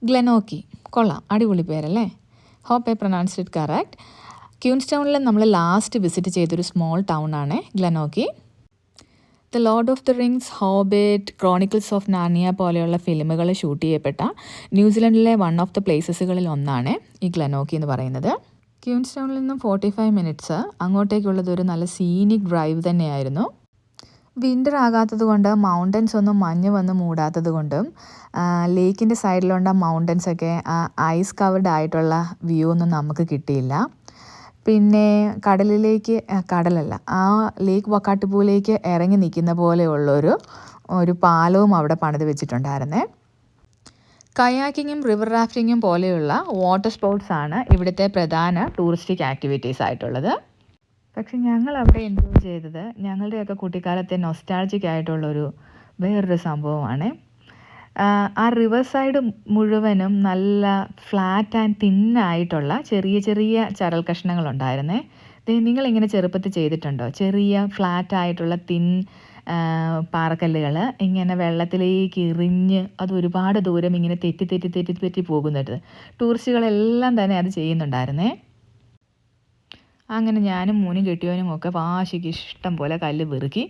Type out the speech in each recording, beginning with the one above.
ഗ്ലെനോക്കി. കൊള്ളാം, അടിപൊളി പേരല്ലേ? Hope I pronounced it correct. ക്യൂൻസ്റ്റൗണിൽ നമ്മൾ ലാസ്റ്റ് വിസിറ്റ് ചെയ്തൊരു സ്മോൾ ടൗൺ ആണ് Glenorchy. The Lord of the Rings, Hobbit, Chronicles of Narnia പോലെയുള്ള ഫിലിമുകൾ ഷൂട്ട് ചെയ്യപ്പെട്ട ന്യൂസിലൻഡിലെ വൺ ഓഫ് ദ പ്ലേസസുകളിൽ ഒന്നാണ് ഈ ഗ്ലെനോക്കി എന്ന് പറയുന്നത്. ക്യൂൻസ്റ്റൗണിൽ നിന്നും 45 മിനിറ്റ്സ് അങ്ങോട്ടേക്കുള്ളത് ഒരു നല്ല സീനിക് ഡ്രൈവ് തന്നെയായിരുന്നു. വിൻ്റർ ആകാത്തത് കൊണ്ട് മൗണ്ടൻസ് ഒന്നും മഞ്ഞ് വന്ന് മൂടാത്തത് കൊണ്ടും ലേക്കിൻ്റെ സൈഡിലുള്ള മൗണ്ടൻസൊക്കെ ഐസ് കവർഡ് ആയിട്ടുള്ള വ്യൂ ഒന്നും നമുക്ക് കിട്ടിയില്ല. പിന്നെ കടലല്ല, ആ ലേക്ക് വക്കാട്ടുപൂലേക്ക് ഇറങ്ങി നിൽക്കുന്ന പോലെയുള്ളൊരു പാലവും അവിടെ പണിത് വെച്ചിട്ടുണ്ടായിരുന്നേ. കയാക്കിങ്ങും റിവർ റാഫ്റ്റിങ്ങും പോലെയുള്ള വാട്ടർ സ്പോർട്സാണ് ഇവിടുത്തെ പ്രധാന ടൂറിസ്റ്റിക് ആക്ടിവിറ്റീസ് ആയിട്ടുള്ളത്. പക്ഷെ ഞങ്ങൾ അവിടെ എൻജോയ് ചെയ്തത് ഞങ്ങളുടെയൊക്കെ കുട്ടിക്കാലത്തെ നൊസ്റ്റാൾജിക് ആയിട്ടുള്ളൊരു വേറൊരു സംഭവമാണ്. ആ റിവർ സൈഡ് മുഴുവനും നല്ല ഫ്ലാറ്റ് ആൻഡ് തിന്നായിട്ടുള്ള ചെറിയ ചെറിയ ചരൽ കഷ്ണങ്ങളുണ്ടായിരുന്നേ. നിങ്ങളിങ്ങനെ ചെറുപ്പത്തിൽ ചെയ്തിട്ടുണ്ടോ? ചെറിയ ഫ്ലാറ്റ് ആയിട്ടുള്ള പാറക്കല്ലുകൾ ഇങ്ങനെ വെള്ളത്തിലേക്ക് എറിഞ്ഞ് അത് ഒരുപാട് ദൂരം ഇങ്ങനെ തെറ്റി പോകുന്നുണ്ട്. ടൂറിസ്റ്റുകളെല്ലാം തന്നെ അത് ചെയ്യുന്നുണ്ടായിരുന്നേ. അങ്ങനെ ഞാനും മൂന്നും കെട്ടിയവനും ഒക്കെ വാശിക്ക് ഇഷ്ടം പോലെ കല്ല് പെറുക്കി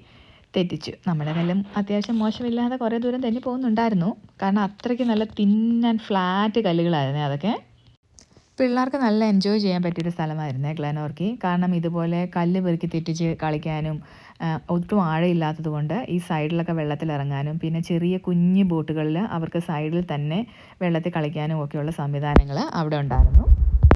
തെറ്റിച്ചു. നമ്മുടെ കല്ലും അത്യാവശ്യം മോശമില്ലാതെ കുറേ ദൂരം തന്നെ പോകുന്നുണ്ടായിരുന്നു. കാരണം അത്രയ്ക്ക് നല്ല തിൻ ആൻഡ് ഫ്ലാറ്റ് കല്ലുകളായിരുന്നേ അതൊക്കെ. പിള്ളേർക്ക് നല്ല എൻജോയ് ചെയ്യാൻ പറ്റിയൊരു സ്ഥലമായിരുന്നേ ഗ്ലെനോക്കി. കാരണം ഇതുപോലെ കല്ല് പെറുക്കി തെറ്റിച്ച് കളിക്കാനും ഒട്ടും ആഴമില്ലാത്തത് കൊണ്ട് ഈ സൈഡിലൊക്കെ വെള്ളത്തിലിറങ്ങാനും പിന്നെ ചെറിയ കുഞ്ഞു ബോട്ടുകളിൽ അവർക്ക് സൈഡിൽ തന്നെ വെള്ളത്തിൽ കളിക്കാനും ഒക്കെയുള്ള സംവിധാനങ്ങൾ അവിടെ ഉണ്ടായിരുന്നു.